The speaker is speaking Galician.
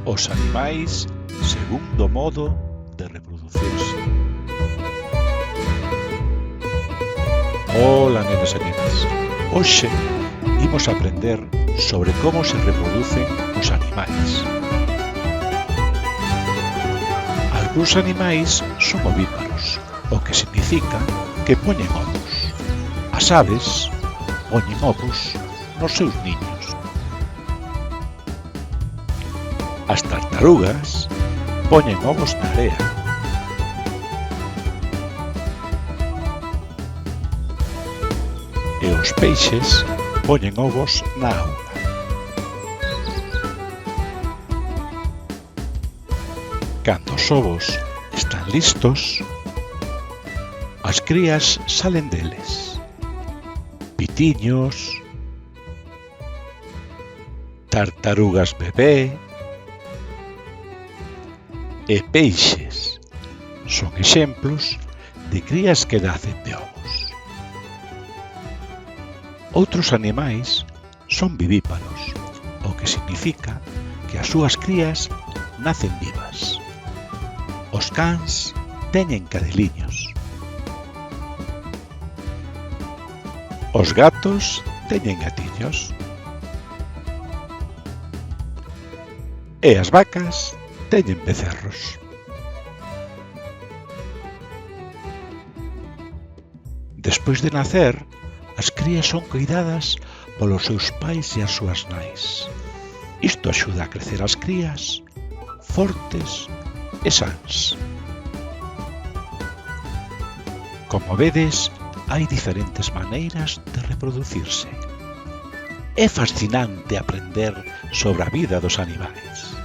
Os animais segundo modo de reproducirse. Ola, nenas e nenas. Hoxe imos aprender sobre como se reproducen os animais. Algúns animais son ovíparos, o que significa que poñen ovos. As aves poñen ovos nos seus niños. As tartarugas poñen ovos na area. E os peixes poñen ovos na auga. Cando os ovos están listos, as crías salen deles. Pitiños, tartarugas bebé e peixes son exemplos de crías que nacen de ovos. Outros animais son vivíparos, o que significa que as súas crías nacen vivas. Os cans teñen cadeliños. Os gatos teñen gatiños. E as vacas teñen becerros. Despois de nacer, as crías son coidadas polos seus pais e as súas nais. Isto axuda a crecer as crías fortes e sans. Como vedes, hai diferentes maneiras de reproducirse. É fascinante aprender sobre a vida dos animais.